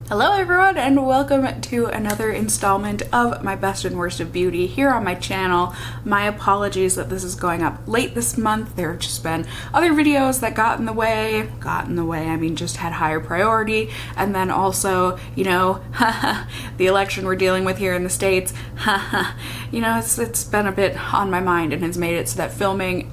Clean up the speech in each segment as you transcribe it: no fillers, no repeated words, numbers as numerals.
Hello everyone and welcome to another installment of my best and worst of beauty here on my channel. My apologies that this is going up late this month. There have just been other videos that got in the way, I mean just had higher priority, and then also, you know, the election we're dealing with here in the States, you know, it's been a bit on my mind and has made it so that filming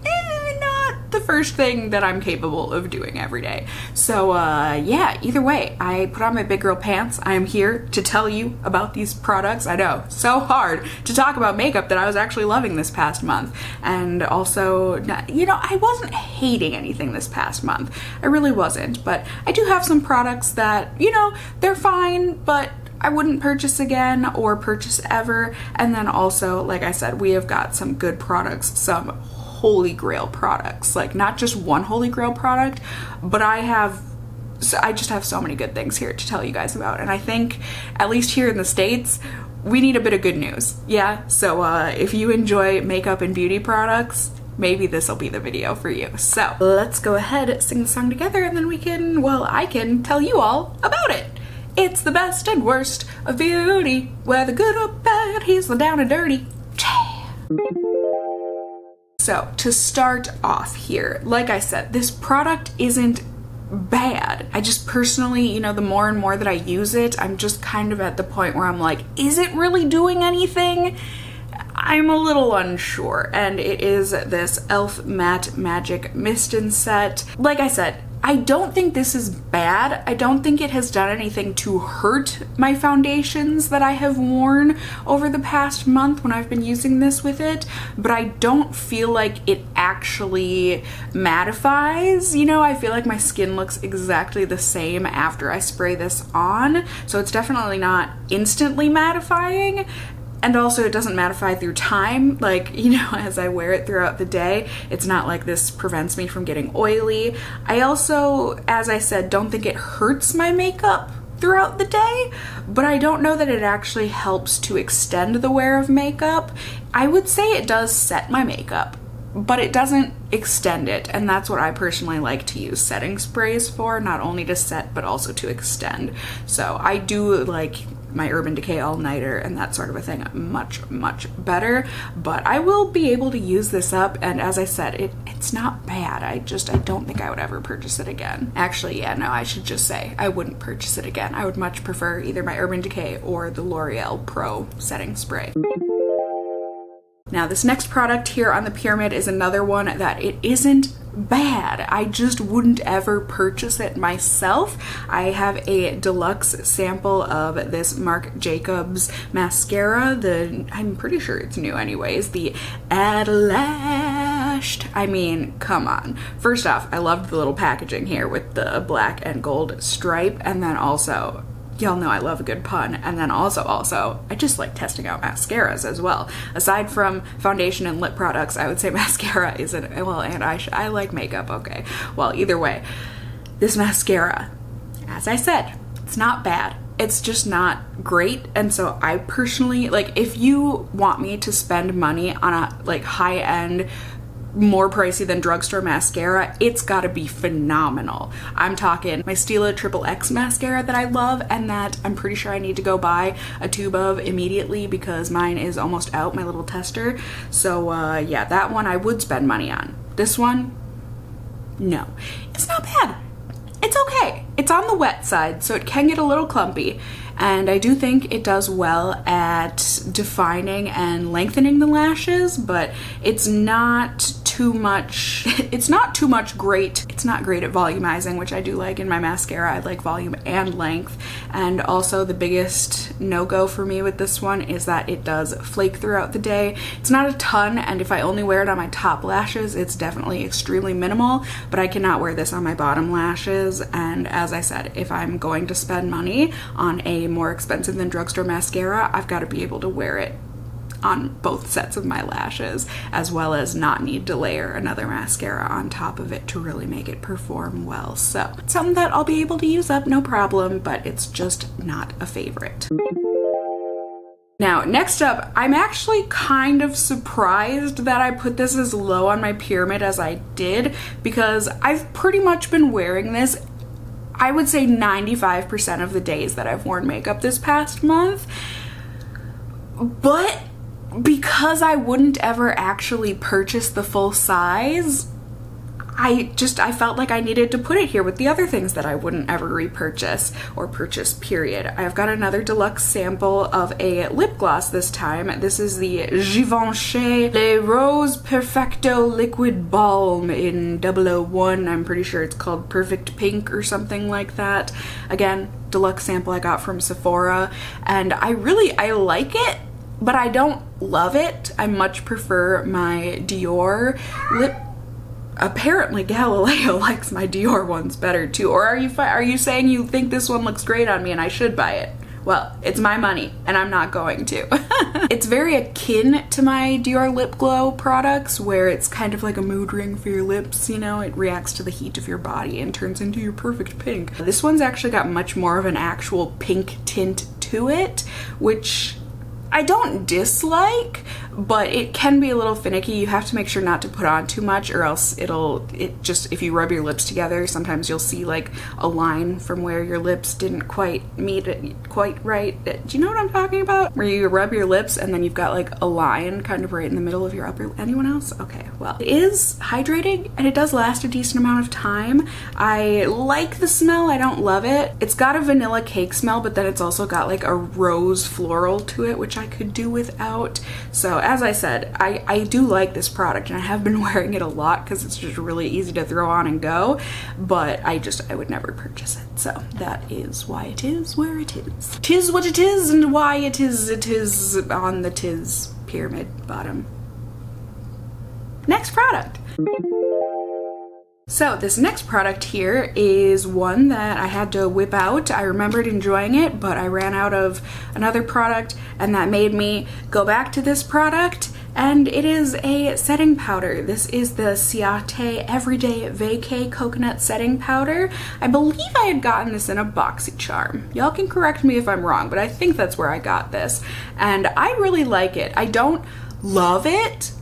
the first thing that I'm capable of doing every day. So yeah, either way, I put on my big girl pants. I am here to tell you about these products. I know, so hard to talk about makeup that I was actually loving this past month. And also, you know, I wasn't hating anything this past month. I really wasn't, but I do have some products that, you know, they're fine, but I wouldn't purchase again or purchase ever. And then also, like I said, we have got some good products, some holy grail products, like not just one holy grail product, but I just have so many good things here to tell you guys about. And I think, at least here in the States, we need a bit of good news. Yeah, so if you enjoy makeup and beauty products, maybe this will be the video for you. So let's go ahead, sing the song together, and then we can, well, I can tell you all about it. It's the best and worst of beauty, whether good or bad, he's the down and dirty. So to start off here, like I said, this product isn't bad. I just personally, you know, the more and more that I use it, I'm just kind of at the point where I'm like, is it really doing anything? I'm a little unsure. And it is this e.l.f. Matte Magic Mist and Set. Like I said, I don't think this is bad. I don't think it has done anything to hurt my foundations that I have worn over the past month when I've been using this with it, but I don't feel like it actually mattifies. You know, I feel like my skin looks exactly the same after I spray this on, so it's definitely not instantly mattifying. And also it doesn't mattify through time, like, you know, as I wear it throughout the day. It's not like this prevents me from getting oily. I also, as I said, don't think it hurts my makeup throughout the day, but I don't know that it actually helps to extend the wear of makeup. I would say it does set my makeup, but it doesn't extend it, and that's what I personally like to use setting sprays for, not only to set but also to extend. So I do like my Urban Decay all-nighter and that sort of a thing much better, but I will be able to use this up, and as I said, it's not bad. I don't think I would ever purchase it again. Actually, yeah, no, I should just say I wouldn't purchase it again. I would much prefer either my Urban Decay or the L'Oreal Pro setting spray. Now, this next product here on the pyramid is another one that it isn't bad. I just wouldn't ever purchase it myself. I have a deluxe sample of this Marc Jacobs mascara. I'm pretty sure it's new anyways, the Adlashed. I mean, come on. First off, I loved the little packaging here with the black and gold stripe, and then also, y'all know I love a good pun, and then also, I just like testing out mascaras as well. Aside from foundation and lip products, I would say mascara isn't, well, and I like makeup, okay. Well, either way, this mascara, as I said, it's not bad. It's just not great, and so I personally, like, if you want me to spend money on a, like, high-end, more pricey than drugstore mascara, it's gotta be phenomenal. I'm talking my Stila XXX mascara that I love and that I'm pretty sure I need to go buy a tube of immediately because mine is almost out, my little tester. So yeah, that one I would spend money on. This one, no. It's not bad. It's okay. It's on the wet side, so it can get a little clumpy. And I do think it does well at defining and lengthening the lashes, but it's not too much, it's not great. It's not great at volumizing, which I do like in my mascara. I like volume and length. And also the biggest no-go for me with this one is that it does flake throughout the day. It's not a ton, and if I only wear it on my top lashes, it's definitely extremely minimal, but I cannot wear this on my bottom lashes. And as I said, if I'm going to spend money on a more expensive than drugstore mascara, I've got to be able to wear it on both sets of my lashes, as well as not need to layer another mascara on top of it to really make it perform well. So it's something that I'll be able to use up, no problem, but it's just not a favorite. Now, next up, I'm actually kind of surprised that I put this as low on my pyramid as I did, because I've pretty much been wearing this I would say 95% of the days that I've worn makeup this past month. But because I wouldn't ever actually purchase the full size, I felt like I needed to put it here with the other things that I wouldn't ever repurchase or purchase, period. I've got another deluxe sample of a lip gloss this time. This is the Givenchy Le Rose Perfecto Liquid Balm in 001. I'm pretty sure it's called Perfect Pink or something like that. Again, deluxe sample I got from Sephora, and I like it, but I don't love it. I much prefer my Dior lip. Apparently Galileo likes my Dior ones better too. Or are you saying you think this one looks great on me and I should buy it? Well, it's my money and I'm not going to. It's very akin to my Dior Lip Glow products, where it's kind of like a mood ring for your lips, you know? It reacts to the heat of your body and turns into your perfect pink. This one's actually got much more of an actual pink tint to it, which I don't dislike, but it can be a little finicky. You have to make sure not to put on too much, or else if you rub your lips together, sometimes you'll see like a line from where your lips didn't quite meet it quite right. Do you know what I'm talking about? Where you rub your lips and then you've got like a line kind of right in the middle of your upper. Anyone else? Okay, well, it is hydrating and it does last a decent amount of time. I like the smell. I don't love it. It's got a vanilla cake smell, but then it's also got like a rose floral to it, which I could do without. So as I said, I do like this product and I have been wearing it a lot because it's just really easy to throw on and go, but I would never purchase it. So that is why it is where it is. 'Tis what it is and why it is on the 'tis pyramid bottom. Next product. So this next product here is one that I had to whip out. I remembered enjoying it, but I ran out of another product and that made me go back to this product, and it is a setting powder. This is the Ciate Everyday Vacay Coconut Setting Powder. I believe I had gotten this in a BoxyCharm. Y'all can correct me if I'm wrong, but I think that's where I got this, and I really like it. I don't love it,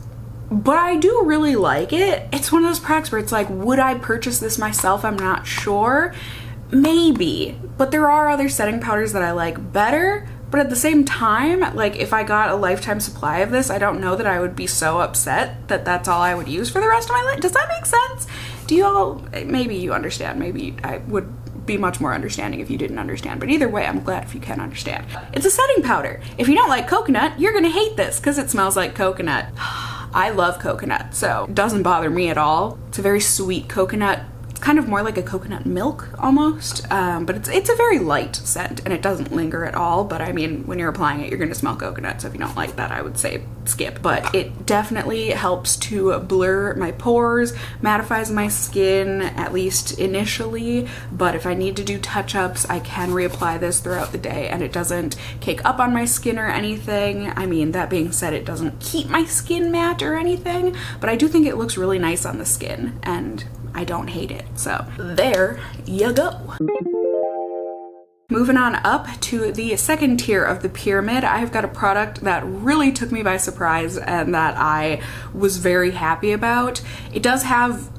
but I do really like it. It's one of those products where it's like, would I purchase this myself? I'm not sure. Maybe. But there are other setting powders that I like better. But at the same time, like if I got a lifetime supply of this, I don't know that I would be so upset that that's all I would use for the rest of my life. Does that make sense? Do you all, maybe you understand. Maybe I would be much more understanding if you didn't understand. But either way, I'm glad if you can understand. It's a setting powder. If you don't like coconut, you're gonna hate this because it smells like coconut. I love coconut, so it doesn't bother me at all. It's a very sweet coconut. It's kind of more like a coconut milk almost, but it's a very light scent and it doesn't linger at all. But I mean, when you're applying it, you're gonna smell coconut. So if you don't like that, I would say skip. But it definitely helps to blur my pores, mattifies my skin, at least initially. But if I need to do touch-ups, I can reapply this throughout the day and it doesn't cake up on my skin or anything. I mean, that being said, it doesn't keep my skin matte or anything, but I do think it looks really nice on the skin and I don't hate it. So there you go. Moving on up to the second tier of the pyramid, I've got a product that really took me by surprise and that I was very happy about. It does have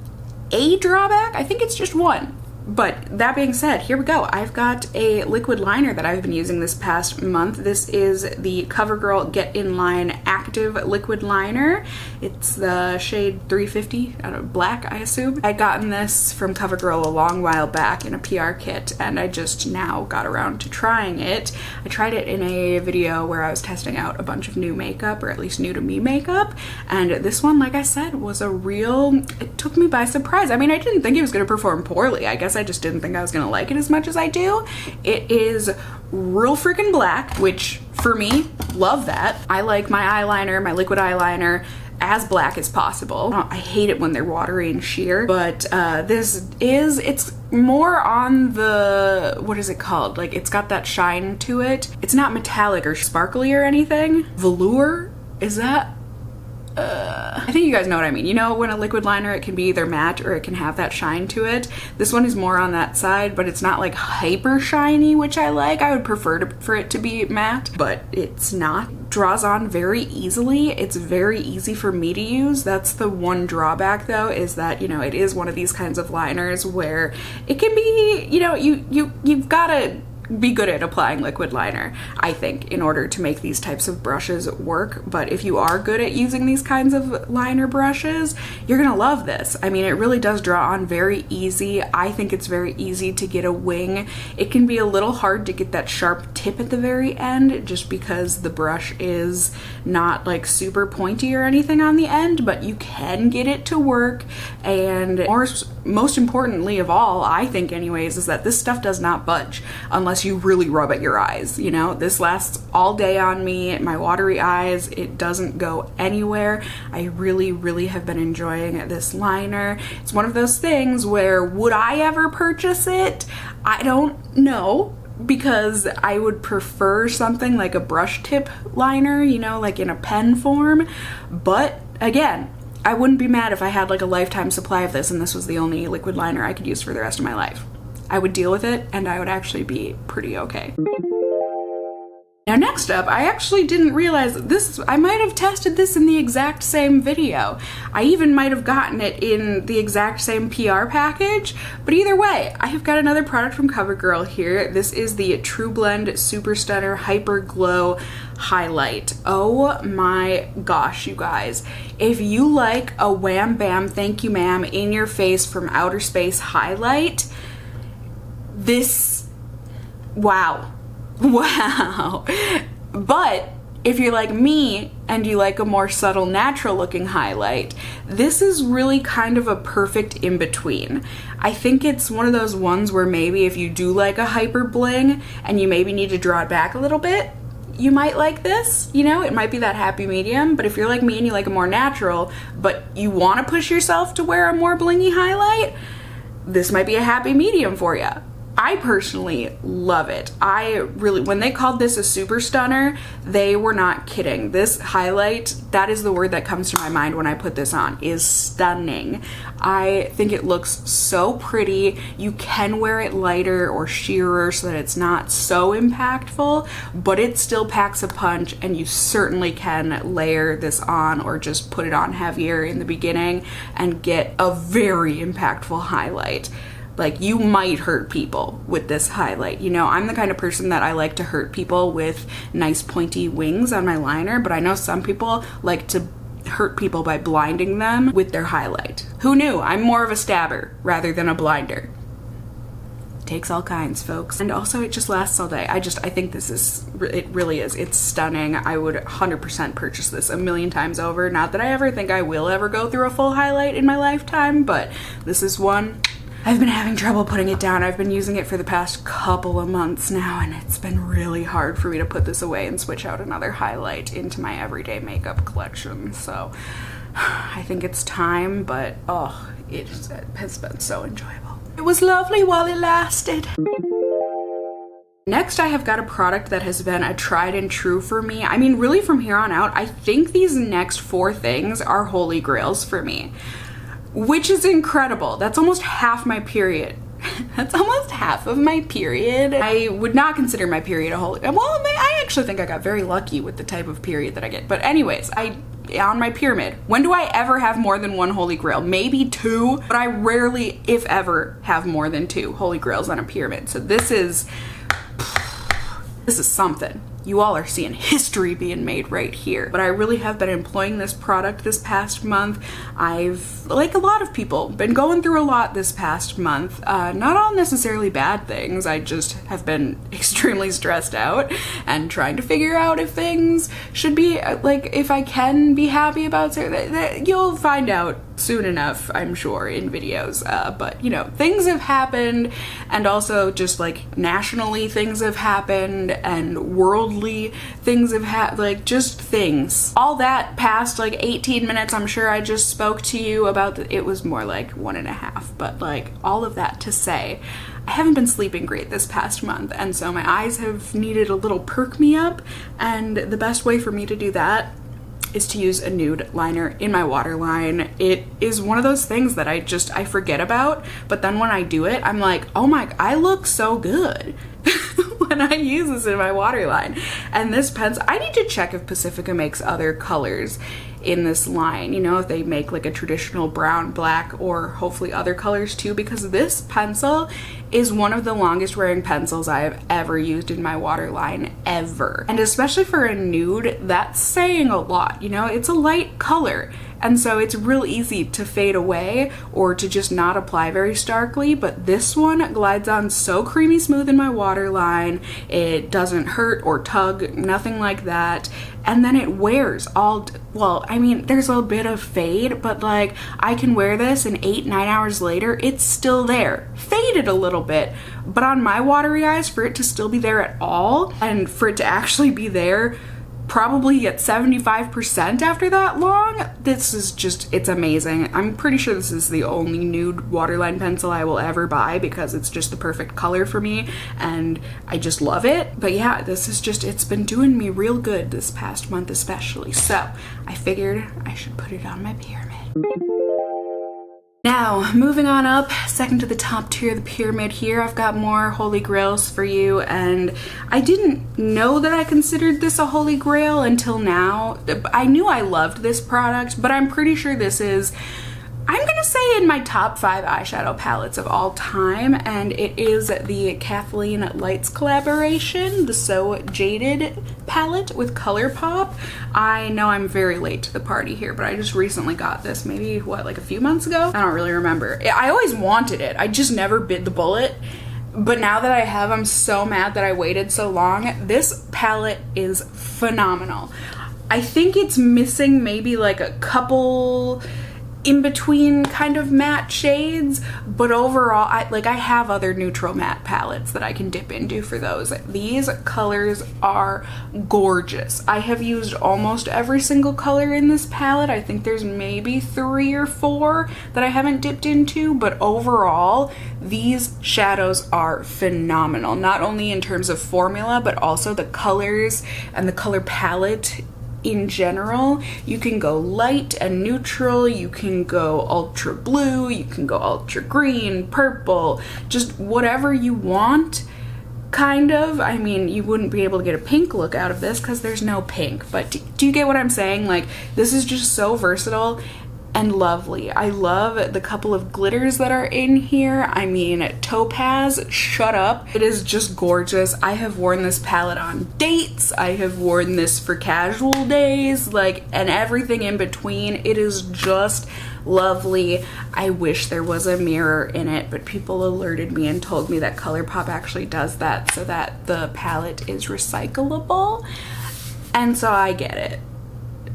a drawback. I think it's just one. But that being said, here we go. I've got a liquid liner that I've been using this past month. This is the CoverGirl Get In Line Active Liquid Liner. It's the shade 350, I don't know, black, I assume. I'd gotten this from CoverGirl a long while back in a PR kit, and I just now got around to trying it. I tried it in a video where I was testing out a bunch of new makeup, or at least new to me makeup, and this one, like I said, was it took me by surprise. I mean, I didn't think it was going to perform poorly. I guess I just didn't think I was gonna like it as much as I do. It is real freaking black, which for me, love that. I like my eyeliner, my liquid eyeliner, as black as possible. I hate it when they're watery and sheer, but it's more on the, what is it called? Like, it's got that shine to it. It's not metallic or sparkly or anything. Velour, is that? I think you guys know what I mean. You know when a liquid liner, it can be either matte or it can have that shine to it. This one is more on that side, but it's not like hyper shiny, which I like. I would prefer for it to be matte, but it's not. Draws on very easily. It's very easy for me to use. That's the one drawback though, is that, you know, it is one of these kinds of liners where it can be, you know, you've gotta be good at applying liquid liner, I think, in order to make these types of brushes work. But if you are good at using these kinds of liner brushes, you're gonna love this. I mean, it really does draw on very easy. I think it's very easy to get a wing. It can be a little hard to get that sharp tip at the very end just because the brush is not like super pointy or anything on the end, but you can get it to work. And most importantly of all, I think anyways, is that this stuff does not budge unless you really rub at your eyes. You know, this lasts all day on me, my watery eyes. It doesn't go anywhere. I really have been enjoying this liner. It's one of those things where, would I ever purchase it? I don't know, because I would prefer something like a brush tip liner, you know, like in a pen form. But again, I wouldn't be mad if I had like a lifetime supply of this and this was the only liquid liner I could use for the rest of my life. I would deal with it and I would actually be pretty okay. Now next up, I actually didn't realize this, I might have tested this in the exact same video. I even might have gotten it in the exact same PR package, but either way, I have got another product from CoverGirl here. This is the True Blend Super Stunner Hyper Glow Highlight. Oh my gosh, you guys. If you like a wham bam, thank you ma'am, in your face from outer space highlight, this, wow. But if you're like me and you like a more subtle, natural looking highlight, this is really kind of a perfect in-between. I think it's one of those ones where maybe if you do like a hyper bling and you maybe need to draw it back a little bit, you might like this, you know, it might be that happy medium. But if you're like me and you like a more natural, but you want to push yourself to wear a more blingy highlight, this might be a happy medium for you. I personally love it. When they called this a super stunner, they were not kidding. This highlight, that is the word that comes to my mind when I put this on, is stunning. I think it looks so pretty. You can wear it lighter or sheerer so that it's not so impactful, but it still packs a punch, and you certainly can layer this on or just put it on heavier in the beginning and get a very impactful highlight. Like, you might hurt people with this highlight. You know, I'm the kind of person that I like to hurt people with nice pointy wings on my liner, but I know some people like to hurt people by blinding them with their highlight. Who knew? I'm more of a stabber rather than a blinder. Takes all kinds, folks. And also, it just lasts all day. I think this is, it really is. It's stunning. I would 100% purchase this a million times over. Not that I ever think I will ever go through a full highlight in my lifetime, but this is one. I've been having trouble putting it down. I've been using it for the past couple of months now, and it's been really hard for me to put this away and switch out another highlight into my everyday makeup collection. So I think it's time, but oh, it has been so enjoyable. It was lovely while it lasted. Next, I have got a product that has been a tried and true for me. I mean, really from here on out, I think these next 4 things are holy grails for me, which is incredible. That's almost half my period. That's almost half of my period. I would not consider my period a holy, well, I actually think I got very lucky with the type of period that I get. But anyways, on my pyramid, when do I ever have more than 1 holy grail? Maybe 2, but I rarely, if ever, have more than 2 holy grails on a pyramid. So this is something. You all are seeing history being made right here. But I really have been employing this product this past month. I've, like a lot of people, been going through a lot this past month. Not all necessarily bad things. I just have been extremely stressed out and trying to figure out if things should be, like, if I can be happy about certain. You'll find out soon enough, I'm sure, in videos. But, you know, things have happened, and also just, like, nationally things have happened, and worldly things have happened, like, just things. All that past, like, 18 minutes, I'm sure I just spoke to you about, it was more like 1.5, but, like, all of that to say, I haven't been sleeping great this past month, and so my eyes have needed a little perk me up, and the best way for me to do that is to use a nude liner in my waterline. It is one of those things that I forget about, but then when I do it, I'm like, oh my, I look so good when I use this in my waterline. And this pencil, I need to check if Pacifica makes other colors in this line, you know, if they make like a traditional brown, black, or hopefully other colors too, because this pencil is one of the longest wearing pencils I have ever used in my waterline ever. And especially for a nude, that's saying a lot, you know, it's a light color. And so it's real easy to fade away or to just not apply very starkly, but this one glides on so creamy smooth in my waterline. It doesn't hurt or tug, nothing like that. And then it wears all, well, I mean, there's a bit of fade, but like I can wear this and 8-9 hours later, it's still there. Faded a little bit, but on my watery eyes, for it to still be there at all and for it to actually be there probably at 75% after that long, this is just, it's amazing. I'm pretty sure this is the only nude waterline pencil I will ever buy because it's just the perfect color for me and I just love it. But yeah, this is just, it's been doing me real good this past month especially. So I figured I should put it on my pyramid. Now, moving on up, second to the top tier of the pyramid here, I've got more holy grails for you, and I didn't know that I considered this a holy grail until now. I knew I loved this product, but I'm pretty sure this is, I'm gonna say, in my top 5 eyeshadow palettes of all time, and it is the Kathleen Lights collaboration, the So Jaded palette with ColourPop. I know I'm very late to the party here, but I just recently got this, maybe, what, like a few months ago? I don't really remember. I always wanted it, I just never bit the bullet. But now that I have, I'm so mad that I waited so long. This palette is phenomenal. I think it's missing maybe like a couple in between kind of matte shades, but overall I have other neutral matte palettes that I can dip into for those. These colors are gorgeous. I have used almost every single color in this palette. I think there's maybe 3 or 4 that I haven't dipped into, but overall these shadows are phenomenal, not only in terms of formula but also the colors and the color palette in general. You can go light and neutral, you can go ultra blue, you can go ultra green, purple, just whatever you want, kind of. I mean, you wouldn't be able to get a pink look out of this because there's no pink, but do you get what I'm saying? Like, this is just so versatile and lovely. I love the couple of glitters that are in here. I mean, topaz, shut up. It is just gorgeous. I have worn this palette on dates. I have worn this for casual days, like, and everything in between. It is just lovely. I wish there was a mirror in it, but people alerted me and told me that ColourPop actually does that so that the palette is recyclable. And so I get it.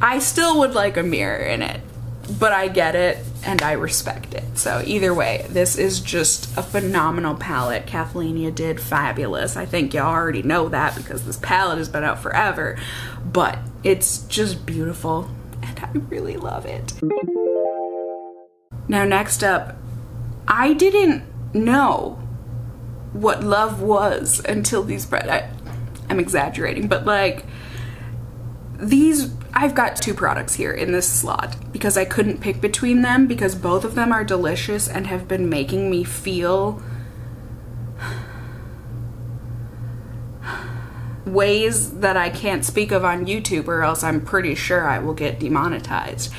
I still would like a mirror in it, but I get it and I respect it. So either way, this is just a phenomenal palette. Kathleen, you did fabulous. I think you already know that because this palette has been out forever, but it's just beautiful and I really love it. Now next up, I didn't know what love was until these I'm exaggerating, but like these, I've got 2 products here in this slot because I couldn't pick between them because both of them are delicious and have been making me feel ways that I can't speak of on YouTube or else I'm pretty sure I will get demonetized.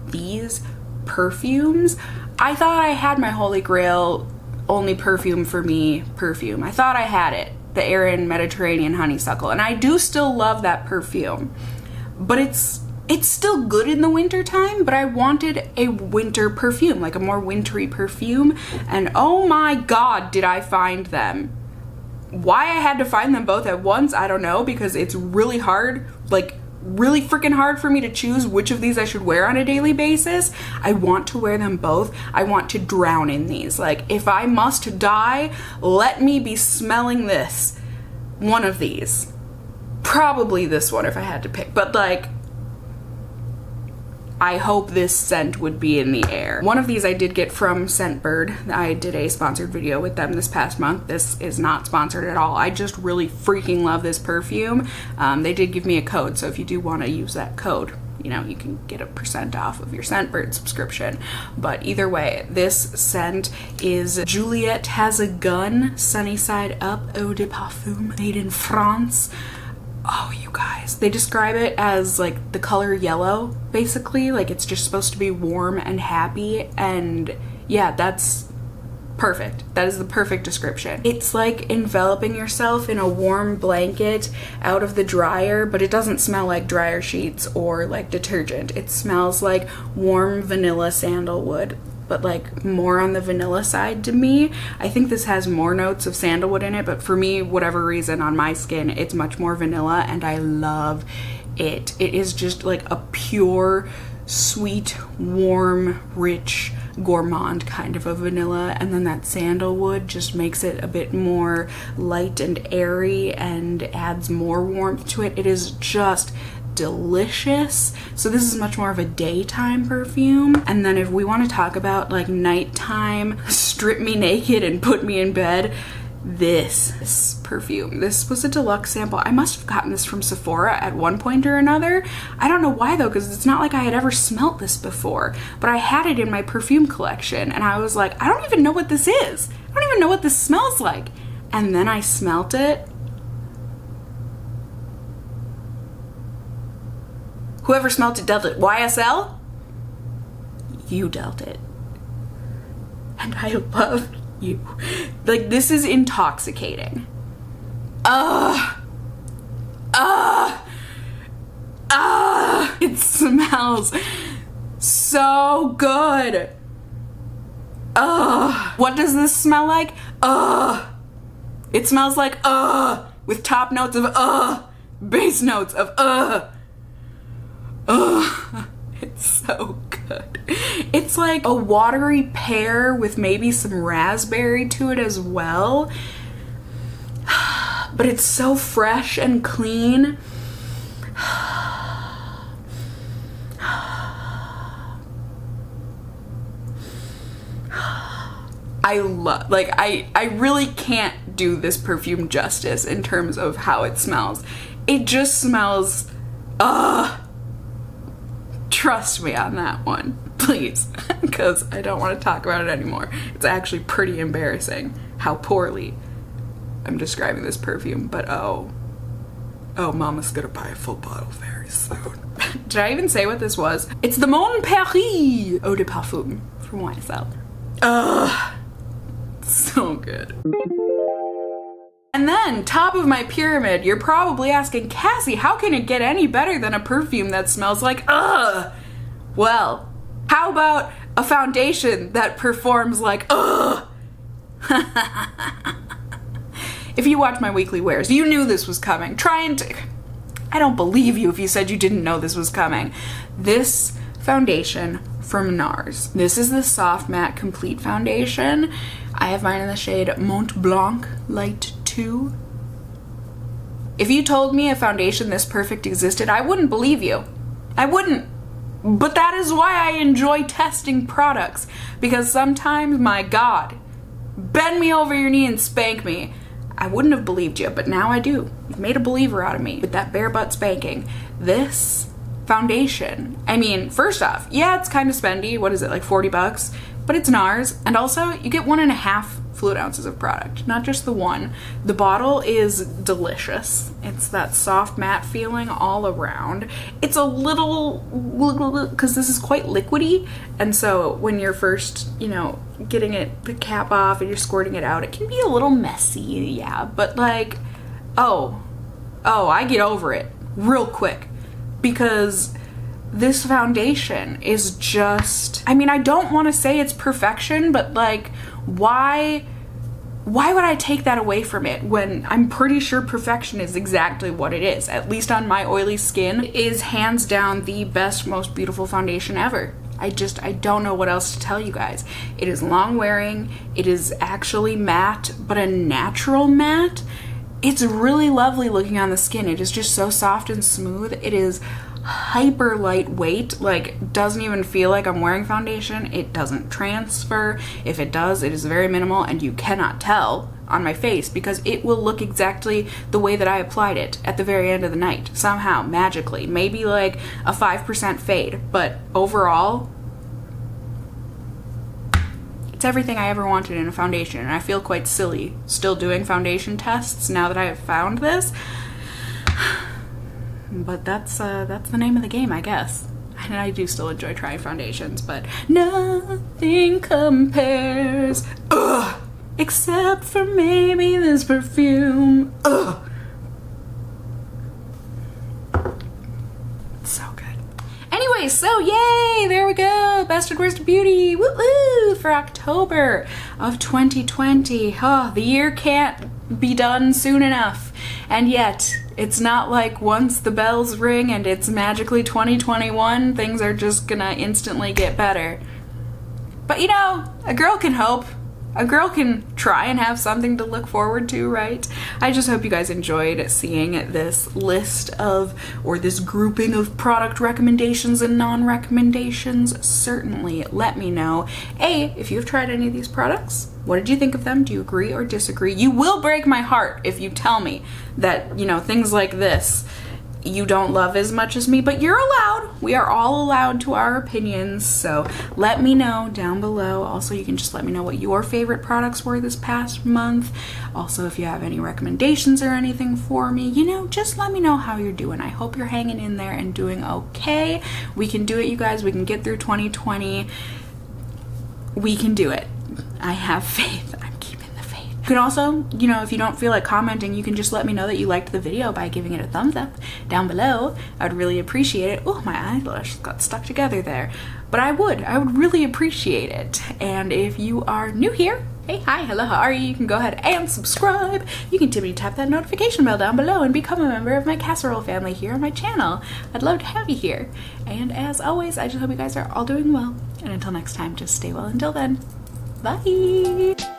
These perfumes, I thought I had my holy grail only perfume for me perfume. I thought I had it, the Erin Mediterranean Honeysuckle, and I do still love that perfume. But it's still good in the winter time, but I wanted a winter perfume, like a more wintry perfume, and oh my god, did I find them. Why I had to find them both at once, I don't know, because it's really hard, like really freaking hard for me to choose which of these I should wear on a daily basis. I want to wear them both. I want to drown in these. Like, if I must die, let me be smelling this. One of these. Probably this one if I had to pick, but like, I hope this scent would be in the air. One of these I did get from Scentbird. I did a sponsored video with them this past month. This is not sponsored at all. I just really freaking love this perfume. They did give me a code, so if you do want to use that code, you know, you can get a % off of your Scentbird subscription. But either way, this scent is Juliette Has a Gun Sunny Side Up Eau de Parfum, made in France. Oh, you guys, they describe it as like the color yellow, basically. Like it's just supposed to be warm and happy, and yeah, that's perfect. That is the perfect description. It's like enveloping yourself in a warm blanket out of the dryer, but it doesn't smell like dryer sheets or like detergent. It smells like warm vanilla sandalwood, but like more on the vanilla side to me. I think this has more notes of sandalwood in it, but for me, whatever reason, on my skin, it's much more vanilla, and I love it. It is just like a pure, sweet, warm, rich, gourmand kind of a vanilla, and then that sandalwood just makes it a bit more light and airy and adds more warmth to it. It is just delicious. So this is much more of a daytime perfume. And then if we want to talk about like nighttime, strip me naked and put me in bed, this perfume. This was a deluxe sample. I must have gotten this from Sephora at one point or another. I don't know why though, because it's not like I had ever smelt this before, but I had it in my perfume collection and I was like, I don't even know what this is. I don't even know what this smells like. And then I smelt it. Whoever smelt it dealt it. YSL? You dealt it. And I love you. Like, this is intoxicating. It smells so good. What does this smell like? It smells like with top notes of base notes of It's so good. It's like a watery pear with maybe some raspberry to it as well. But it's so fresh and clean. I love, like, I really can't do this perfume justice in terms of how it smells. It just smells, trust me on that one, please, because I don't want to talk about it anymore. It's actually pretty embarrassing how poorly I'm describing this perfume, but oh, mama's gonna buy a full bottle very soon. Did I even say what this was? It's the Mon Paris Eau de Parfum from YSL. So good. And then, top of my pyramid, you're probably asking, Cassie, how can it get any better than a perfume that smells like Well, how about a foundation that performs like If you watch my weekly wears, you knew this was coming. I don't believe you if you said you didn't know this was coming. This foundation from NARS. This is the Soft Matte Complete Foundation. I have mine in the shade Mont Blanc Light 2. If you told me a foundation this perfect existed, I wouldn't believe you. I wouldn't. But that is why I enjoy testing products, because sometimes, my God, bend me over your knee and spank me. I wouldn't have believed you, but now I do. You've made a believer out of me with that bare butt spanking. This foundation, I mean, first off, yeah, it's kind of spendy. What is it, like 40 bucks? But it's NARS, and also you get 1.5 fluid ounces of product, not just the one. The bottle is delicious. It's that soft matte feeling all around. It's a little, because this is quite liquidy, and so when you're first, you know, getting the cap off and you're squirting it out, it can be a little messy, yeah, but like, I get over it real quick, because this foundation is just, I mean, I don't want to say it's perfection, but like, why would I take that away from it when I'm pretty sure perfection is exactly what it is, at least on my oily skin. It is hands down the best, most beautiful foundation ever. I don't know what else to tell you guys. It is long wearing, it is actually matte, but a natural matte. It's really lovely looking on the skin. It is just so soft and smooth. It is hyper lightweight, like doesn't even feel like I'm wearing foundation. It doesn't transfer. If it does, it is very minimal and you cannot tell on my face because it will look exactly the way that I applied it at the very end of the night, somehow, magically. Maybe like a 5% fade, but overall, it's everything I ever wanted in a foundation, and I feel quite silly still doing foundation tests now that I have found this. But that's the name of the game, I guess. And I do still enjoy trying foundations, but nothing compares, except for maybe this perfume. So good. Anyway, so yay, there we go. Best and Worst of Beauty, woo woo, for October of 2020. Oh, the year can't be done soon enough. And yet, it's not like once the bells ring and it's magically 2021, things are just gonna instantly get better. But you know, a girl can hope. A girl can try and have something to look forward to, right? I just hope you guys enjoyed seeing this list of, or this grouping of product recommendations and non-recommendations. Certainly let me know. If you've tried any of these products, what did you think of them? Do you agree or disagree? You will break my heart if you tell me that, you know, things like this you don't love as much as me, but you're allowed. We are all allowed to our opinions, so let me know down below. Also, you can just let me know what your favorite products were this past month. Also, if you have any recommendations or anything for me, you know, just let me know how you're doing. I hope you're hanging in there and doing okay. We can do it, you guys. We can get through 2020. We can do it. I have faith. I'm keeping the faith. You can also, you know, if you don't feel like commenting, you can just let me know that you liked the video by giving it a thumbs up down below. I'd really appreciate it. Oh, my eyelash got stuck together there. But I would really appreciate it. And if you are new here, hey, hi, hello, how are you? You can go ahead and subscribe. You can tap that notification bell down below and become a member of my casserole family here on my channel. I'd love to have you here. And as always, I just hope you guys are all doing well. And until next time, just stay well until then. Bye!